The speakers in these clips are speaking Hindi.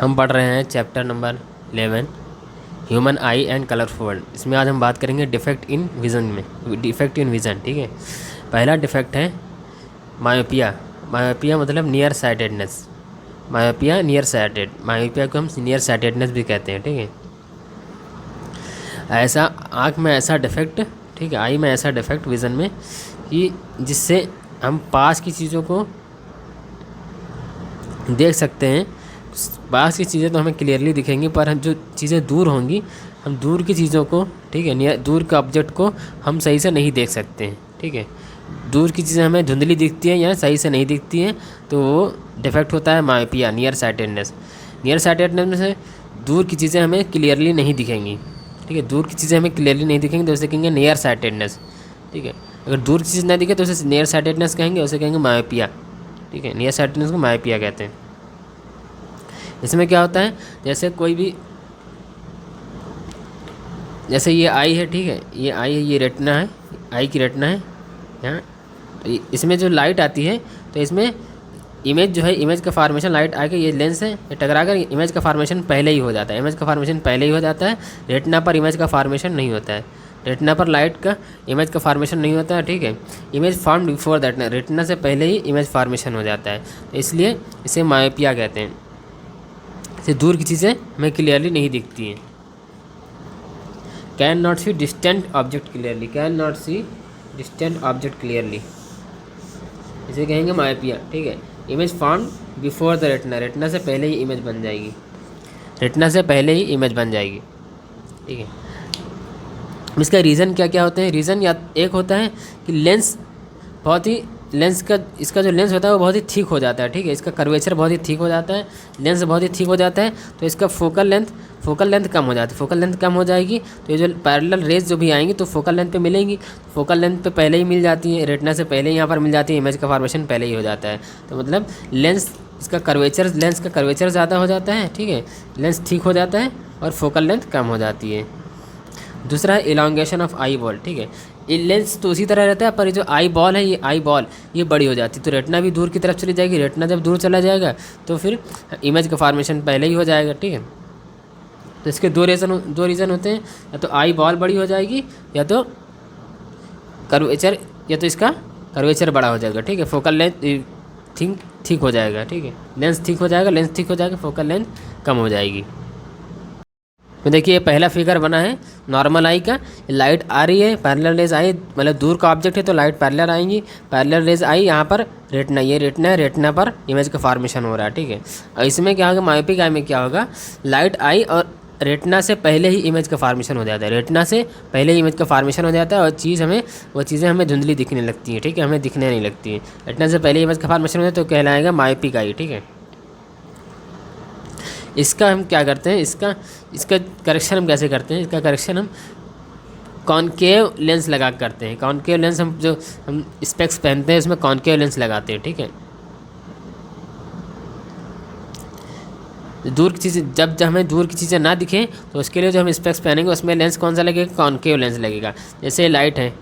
हम पढ़ रहे हैं chapter number 11 human eye and colourful world. इसमें आज हम बात करेंगे डिफेक्ट इन विज़न में, डिफेक्ट इन विज़न। ठीक है, पहला डिफेक्ट है मायोपिया। मायोपिया मतलब near sightedness. Myopia near sighted, myopia को हम नियर साइटेडनेस भी कहते हैं। ठीक है, ऐसा आँख में ऐसा डिफेक्ट, ठीक है, आई में ऐसा डिफेक्ट विज़न में कि जिससे हम पास की चीज़ों को देख सकते हैं। पास की चीज़ें तो हमें क्लियरली दिखेंगी, पर हम जो चीज़ें दूर होंगी, हम दूर की चीज़ों को, ठीक है, नियर दूर के ऑब्जेक्ट को हम सही से नहीं देख सकते हैं। ठीक है, दूर की चीज़ें हमें धुंधली दिखती हैं या सही से नहीं दिखती हैं, तो वो डिफेक्ट होता है myopia, near sightedness. Near sightedness में से दूर की चीज़ें हमें क्लियरली नहीं दिखेंगी। ठीक है, दूर की चीज़ें हमें क्लियरली नहीं दिखेंगी तो उसे कहेंगे नियर साइटेडनेस। ठीक है, अगर दूर की चीज़ ना दिखे तो उसे नियर साइटेडनेस कहेंगे, उसे कहेंगे मायोपिया। ठीक है, नियर साइटेडनेस को मायोपिया कहते हैं। इसमें क्या होता है, जैसे कोई भी, जैसे ये आई है, ठीक है, ये आई है, ये रेटिना है, आई की रेटिना है यहाँ। तो इसमें जो लाइट आती है, तो इसमें इमेज जो है, इमेज का फार्मेशन, लाइट आके ये लेंस है, ये टकरा कर इमेज का फार्मेशन पहले ही हो जाता है। इमेज का फार्मेशन पहले ही हो जाता है, रेटिना पर इमेज का फार्मेशन नहीं होता है। रेटिना पर लाइट का इमेज का फार्मेशन नहीं होता है। ठीक है, image form before that, retina से पहले ही इमेज फार्मेशन हो जाता है, तो इसलिए इसे मायोपिया कहते हैं। से दूर की चीज़ें हमें क्लियरली नहीं दिखती हैं। Can not see distant object clearly, can not see distant object clearly, इसे कहेंगे मायोपिया। ठीक है, image form before the retina, retina से पहले ही इमेज बन जाएगी, रेटिना से पहले ही इमेज बन जाएगी। ठीक है, इसका रीज़न क्या क्या होते हैं? रीज़न या एक होता है कि लेंस बहुत ही, लेंस का, इसका जो लेंस होता है वो बहुत ही थिक हो जाता है। ठीक है, इसका कर्वेचर बहुत ही थिक हो जाता है, लेंस बहुत ही थिक हो जाता है, तो इसका फोकल लेंथ कम हो जाती है। फोकल लेंथ कम हो जाएगी तो ये जो पैरेलल रेज जो भी आएंगी तो फोकल लेंथ पे मिलेंगी, फोकल लेंथ पे पहले ही मिल जाती है, रेटिना से पहले ही यहाँ पर मिल जाती है, इमेज का फॉर्मेशन पहले ही हो जाता है। तो मतलब लेंस, इसका कर्वेचर, लेंस का कर्वेचर ज़्यादा हो जाता है। ठीक है, लेंस ठीक हो जाता है और फोकल लेंथ कम हो जाती है। दूसरा है इलांगेशन ऑफ आई बॉल। ठीक है, ये लेंस तो उसी तरह रहता है, पर ये जो आई बॉल है, ये आई बॉल ये बड़ी हो जाती है, तो रेटिना भी दूर की तरफ चली जाएगी। रेटिना जब दूर चला जाएगा तो फिर इमेज का फॉर्मेशन पहले ही हो जाएगा। ठीक है, तो इसके दो रीज़न होते हैं, या तो आई बॉल बड़ी हो जाएगी, या तो कर्वेचर, या तो इसका कर्वेचर बड़ा हो जाएगा। ठीक है, फोकल लेंथ ठीक हो जाएगा। ठीक है, लेंस ठीक हो जाएगा, लेंस ठीक हो जाएगा, फोकल लेंथ कम हो जाएगी। तो देखिए, ये पहला फिगर बना है नॉर्मल आई का, लाइट आ रही है, पैरेलल रेज आई, मतलब दूर का ऑब्जेक्ट है तो लाइट पैरेलल आएंगी, पैरेलल रेज आई, यहाँ पर रेटिना, ये रेटिना है, रेटिना पर इमेज का फॉर्मेशन हो रहा है। ठीक है, और इसमें क्या होगा, मायोपिक आई में क्या होगा, लाइट आई और रेटिना से पहले ही इमेज का फॉर्मेशन हो जाता है, रेटिना से पहले ही इमेज का फॉर्मेशन हो जाता है, और वो चीज़ें हमें धुंधली दिखने लगती हैं। ठीक है, हमें दिखने नहीं लगती हैं, रेटिना से पहले इमेज का फॉर्मेशन हो जाता है, तो कहलाएगा मायोपिक आई। ठीक है, इसका हम क्या करते हैं, इसका करेक्शन हम कैसे करते हैं? इसका करेक्शन हम कॉनकेव लेंस लगा करते हैं। कॉनकेव लेंस, हम स्पेक्स पहनते हैं उसमें कॉनकेव लेंस लगाते हैं। ठीक है, दूर की चीज़ें, जब हमें दूर की चीज़ें ना दिखें तो उसके लिए जो हम स्पेक्स पहनेंगे उसमें लेंस कौन सा लगेगा? कॉनकेव लेंस लगेगा। जैसे लाइट है,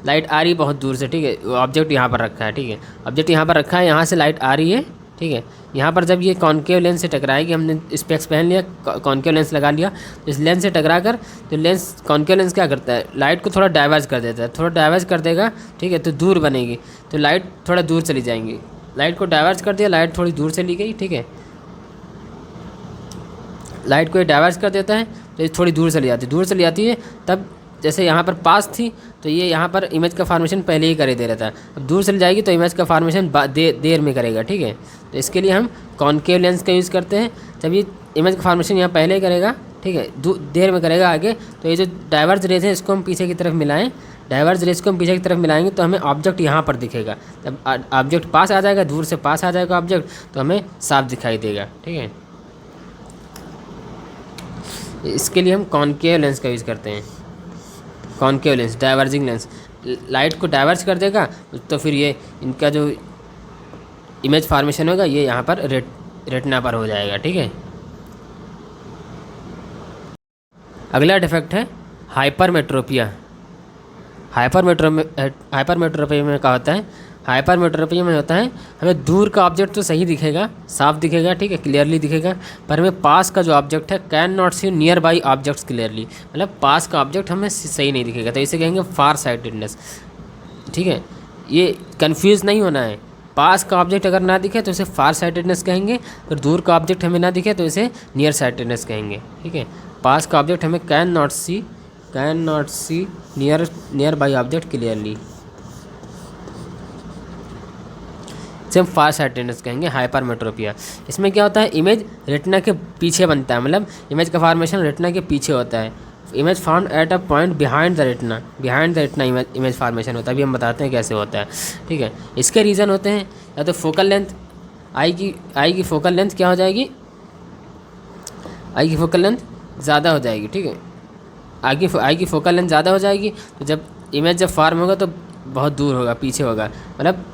लाइट आ रही है बहुत दूर से, ठीक है, ऑब्जेक्ट यहाँ पर रखा है, ठीक है, ऑब्जेक्ट यहाँ पर रखा है, यहाँ से लाइट आ रही है, ठीक है, यहाँ पर जब ये कॉनकेव लेंस से टकराएगी, हमने स्पेक्स पहन लिया, कॉनकेव लेंस लगा लिया, तो इस लेंस से टकरा कर, तो लेंस, कॉनकेव लेंस क्या करता है, लाइट को थोड़ा डाइवर्ज कर देता है, थोड़ा डाइवर्ज कर देगा। ठीक है, तो दूर बनेगी, तो लाइट थोड़ा दूर चली जाएंगी, लाइट को डाइवर्ज कर दिया, लाइट थोड़ी दूर चली गई। ठीक है, लाइट को ये डाइवर्ज कर देता है तो ये थोड़ी दूर चली जाती है, तब जैसे यहाँ पर पास थी तो ये यहाँ पर इमेज का फॉर्मेशन पहले ही करे दे रहा था, अब दूर चली जाएगी तो इमेज का फॉर्मेशन देर में करेगा। ठीक है, तो इसके लिए हम कॉनकेव लेंस का यूज़ करते हैं। जब ये इमेज का फॉर्मेशन यहाँ पहले करेगा, ठीक है, देर में करेगा आगे, तो ये जो डाइवर्ज रेज है इसको हम पीछे की तरफ मिलाएं, डाइवर्ज रेज को हम पीछे की तरफ मिलाएंगे तो हमें ऑब्जेक्ट यहाँ पर दिखेगा। जब ऑब्जेक्ट पास आ जाएगा, दूर से पास आ जाएगा ऑब्जेक्ट, तो हमें साफ दिखाई देगा। ठीक है, इसके लिए हम कॉनकेव लेंस का यूज़ करते हैं। Concave lens, diverging lens, light को डाइवर्ज कर देगा, तो फिर ये इनका जो इमेज फॉर्मेशन होगा ये यहाँ पर रेटिना पर हो जाएगा। ठीक है, अगला डिफेक्ट है हाइपरमेट्रोपिया। हाइपरमेट्रोपिया में क्या होता है, हाइपरमेट्रोपिया में होता है हमें दूर का ऑब्जेक्ट तो सही दिखेगा, साफ दिखेगा, ठीक है, क्लियरली दिखेगा, पर हमें पास का जो ऑब्जेक्ट है can not see nearby objects clearly, मतलब पास का ऑब्जेक्ट हमें सही नहीं दिखेगा, तो इसे कहेंगे फार साइटेडनेस। ठीक है, ये कन्फ्यूज़ नहीं होना है। पास का ऑब्जेक्ट अगर ना दिखे तो इसे फार साइटेडनेस कहेंगे, और दूर का ऑब्जेक्ट हमें ना दिखे तो इसे नियर साइटेडनेस कहेंगे। ठीक है, पास का ऑब्जेक्ट हमें can not see nearby object clearly, इसे हम फार साइटेडनेस कहेंगे, हाइपरमेट्रोपिया। इसमें क्या होता है, इमेज रेटिना के पीछे बनता है, मतलब इमेज का फॉर्मेशन रेटिना के पीछे होता है। Image found at a point behind the retina image formation होता है। अभी हम बताते हैं कैसे होता है। ठीक है, इसके रीज़न होते हैं या तो फोकल लेंथ, आई की फोकल लेंथ क्या हो जाएगी, आई की फोकल लेंथ ज़्यादा हो जाएगी। ठीक है, आई की फोकल लेंथ ज़्यादा हो जाएगी, तो जब इमेज जब फॉर्म होगा तो बहुत दूर होगा, पीछे होगा, मतलब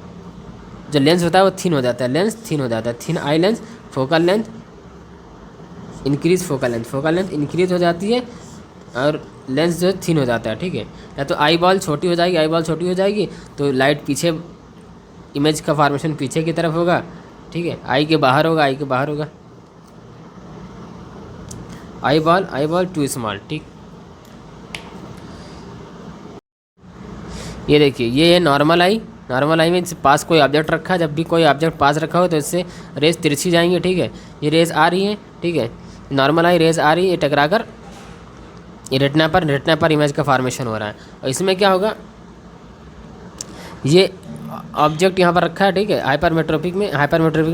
जो लेंस होता है वो थिन हो जाता है, लेंस थिन हो जाता है, thin eye lens, focal length increase, focal length increase हो जाती है और लेंस जो थिन हो जाता है। ठीक है, या तो आई बॉल छोटी हो जाएगी तो लाइट पीछे, इमेज का फॉर्मेशन पीछे की तरफ होगा। ठीक है, आई के बाहर होगा, आई बॉल टू स्मॉल। ठीक, ये देखिए, ये है नॉर्मल आई में पास कोई ऑब्जेक्ट रखा है, जब भी कोई ऑब्जेक्ट पास रखा हो तो इससे रेज तिरछी जाएंगे। ठीक है, ये रेज आ रही है, ठीक है, नॉर्मल आई रेज आ रही है, ये टकराकर ये रेटिना पर इमेज का फॉर्मेशन हो रहा है। और इसमें क्या होगा, ये ऑब्जेक्ट यहाँ पर रखा है। ठीक है, हाइपरमेट्रोपिक में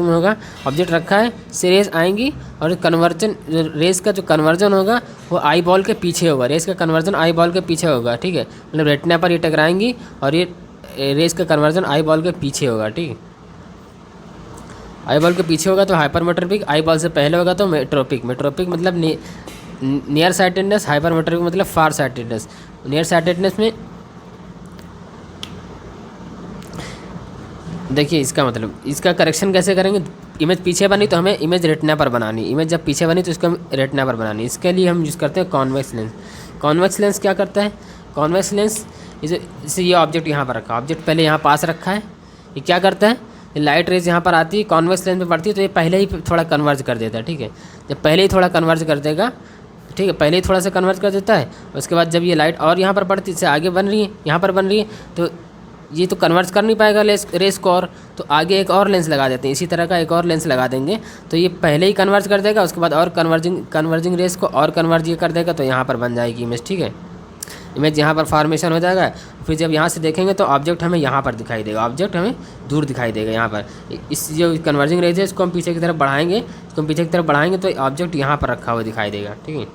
होगा, ऑब्जेक्ट रखा है, से रेज आएंगी और कन्वर्जन, रेज का जो कन्वर्जन होगा वो आई बॉल के पीछे होगा, रेज का कन्वर्जन आई बॉल के पीछे होगा। ठीक है, मतलब रेटिना पर ये टकराएंगी और ये रेज का कन्वर्जन आई बॉल के पीछे होगा। ठीक है, आई बॉल के पीछे होगा तो हाइपरमेट्रोपिक, आई बॉल से पहले होगा तो मेट्रोपिक मतलब नियर साइटेडनेस, हाइपरमेट्रोपिक मतलब फार साइटेडनेस। नियर साइटेडनेस में देखिए इसका मतलब, इसका करेक्शन कैसे करेंगे, इमेज पीछे बनी तो हमें इमेज रेटिना पर बनानी, इमेज जब पीछे बनी तो इसको हम रेटिना पर बनानी। इसके लिए हम यूज़ करते हैं कॉन्वेक्स लेंस। कॉन्वेक्स लेंस क्या करता है, कॉन्वेक्स लेंस जैसे ये ऑब्जेक्ट यहाँ पर रखा, ऑब्जेक्ट पहले यहाँ पास रखा है, ये क्या करता है, लाइट रेज यहाँ पर आती है, कॉन्वेक्स लेंस में पड़ती है तो ये पहले ही थोड़ा कन्वर्ज कर देता है। ठीक है, जब पहले ही थोड़ा कन्वर्ज कर देगा, ठीक है, पहले ही थोड़ा सा कन्वर्ज कर देता है, उसके बाद जब ये लाइट और यहाँ पर पड़ती है, इससे आगे बन रही है, यहाँ पर बन रही है, तो ये तो कन्वर्ट कर नहीं पाएगा रेस को, और तो आगे एक और लेंस लगा देते हैं, इसी तरह का एक और लेंस लगा देंगे तो ये पहले ही कन्वर्ट कर देगा, उसके बाद और कन्वर्जिंग रेस को और कन्वर्ज ये कर देगा, तो यहाँ पर बन जाएगी इमेज। ठीक है, इमेज यहाँ पर फॉर्मेशन हो जाएगा। फिर जब यहाँ से देखेंगे तो ऑब्जेक्ट हमें यहाँ पर दिखाई देगा, ऑब्जेक्ट हमें दूर दिखाई देगा यहाँ पर। इस जो कन्वर्जिंग रेज है इसको हम पीछे की तरफ बढ़ाएंगे, तो ऑब्जेक्ट यहाँ पर रखा हुआ दिखाई देगा। ठीक है,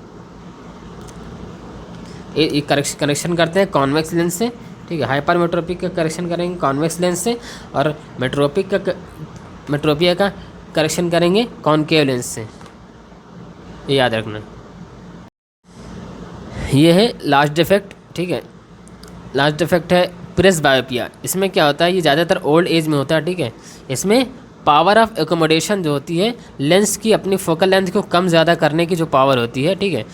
ये करेक्शन करते हैं कॉन्वेक्स लेंस से। ठीक है, हाइपरमेट्रोपिक का करेक्शन करेंगे कॉन्वेक्स लेंस से, और मेट्रोपिया का करेक्शन करेंगे कॉनकेव लेंस से, ये याद रखना। ये है लास्ट डिफेक्ट। ठीक है, लास्ट डिफेक्ट है प्रेस बायोपिया। इसमें क्या होता है, ये ज़्यादातर ओल्ड एज में होता है। ठीक है, इसमें पावर ऑफ एकोमोडेशन जो होती है, लेंस की अपनी फोकल लेंथ को कम ज़्यादा करने की जो पावर होती है, ठीक है,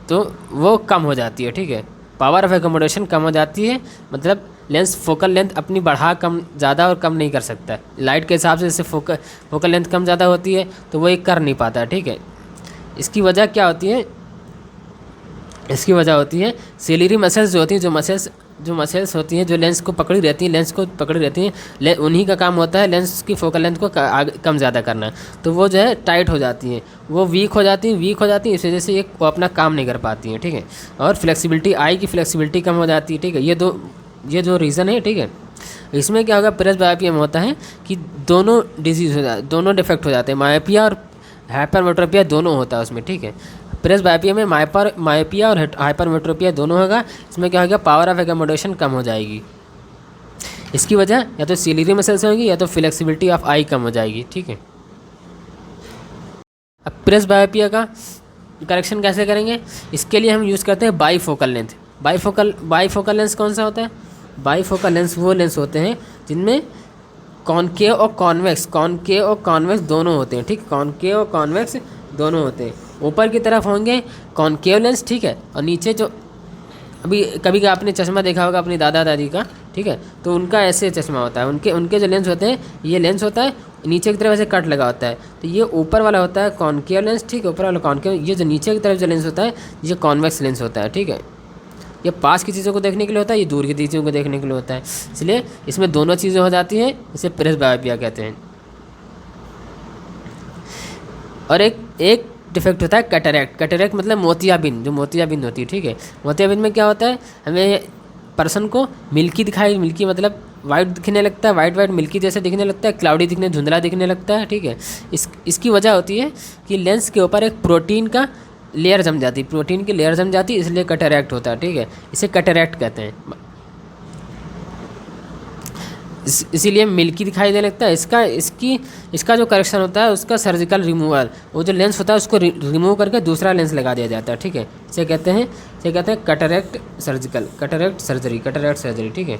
तो वो कम हो जाती है। ठीक है, पावर ऑफ एकोमोडेशन कम हो जाती है, मतलब लेंस फोकल लेंथ अपनी बढ़ा कम ज़्यादा और कम नहीं कर सकता। लाइट के हिसाब से जैसे फोकल लेंथ कम ज़्यादा होती है तो वो ये कर नहीं पाता। ठीक है, इसकी वजह क्या होती है, इसकी वजह होती है सिलेरी मसल्स जो होती हैं, जो मसल्स होती हैं जो लेंस को पकड़ी रहती हैं, उन्हीं का काम होता है लेंस की फोकल लेंथ को कम ज़्यादा करना। तो वो जो है टाइट हो जाती हैं, वो वीक हो जाती हैं, इस वजह से वो अपना काम नहीं कर पाती हैं। ठीक है, और फ्लेक्सिबिलिटी, आई की फ्लेक्सिबिलिटी कम हो जाती है। ठीक है, ये दो रीज़न है। ठीक है, इसमें क्या होगा, प्रेस बायोपिया में होता है कि दोनों डिजीज़ दोनों डिफेक्ट हो जाते हैं, मायोपिया और हाइपरमेट्रोपिया दोनों होता है उसमें। ठीक है, प्रेस बायोपिया में मायोपिया और हाइपरमेट्रोपिया दोनों होगा। इसमें क्या होगा, पावर ऑफ एकोमोडेशन कम हो जाएगी। इसकी वजह या तो सिलेरी मसल से होगी या तो फ्लेक्सिबिलिटी ऑफ आई कम हो जाएगी। ठीक है, अब प्रेस बायोपिया का करेक्शन कैसे करेंगे, इसके लिए हम यूज़ करते हैं बाईफोकल लेंथ। बाईफोकल लेंस कौन सा होता है, बाईफोकल लेंस वो लेंस होते हैं जिनमें कॉनकेव और कॉन्वेक्स दोनों होते हैं। ठीक, कॉनकेव और कॉन्वेक्स दोनों होते हैं। ऊपर की तरफ होंगे कॉनकेव लेंस, ठीक है, और नीचे जो अभी कभी आपने चश्मा देखा होगा अपनी दादा दादी का, ठीक है। तो उनका ऐसे चश्मा होता है, उनके उनके जो लेंस होते हैं, ये लेंस होता है नीचे की तरफ ऐसे कट लगा होता है, तो ये ऊपर वाला होता है कॉनकेव लेंस, ठीक है, ऊपर वाला कॉनकेव। ये जो नीचे की तरफ जो लेंस होता है ये कॉन्वेक्स लेंस होता है, ठीक है। ये पास की चीज़ों को देखने के लिए होता है, ये दूर की चीज़ों को देखने के लिए होता है, इसलिए इसमें दोनों चीज़ें हो जाती हैं, इसे प्रेसबायोपिया कहते हैं। और एक डिफेक्ट होता है कैटरैक्ट। कैटरैक्ट मतलब मोतियाबिंद, जो मोतियाबिंद होती है, ठीक है। मोतियाबिंद में क्या होता है, हमें पर्सन को मिल्की दिखाई, मिल्की मतलब वाइट दिखने लगता है, वाइट वाइट मिल्की जैसे दिखने लगता है, क्लाउडी दिखने, धुंधला दिखने लगता है, ठीक है। इसकी वजह होती है कि लेंस के ऊपर एक प्रोटीन का लेयर जम जाती, प्रोटीन की लेयर जम जाती, इसलिए कैटरैक्ट होता है, ठीक है। इसे कैटरैक्ट कहते हैं, इसीलिए मिल्की दिखाई देने लगता है। इसका जो करेक्शन होता है उसका सर्जिकल रिमूवल, वो जो लेंस होता है उसको रिमूव करके दूसरा लेंस लगा दिया जाता है, ठीक है। इसे कहते हैं कैटरैक्ट सर्जिकल, कैटरैक्ट सर्जरी, ठीक है।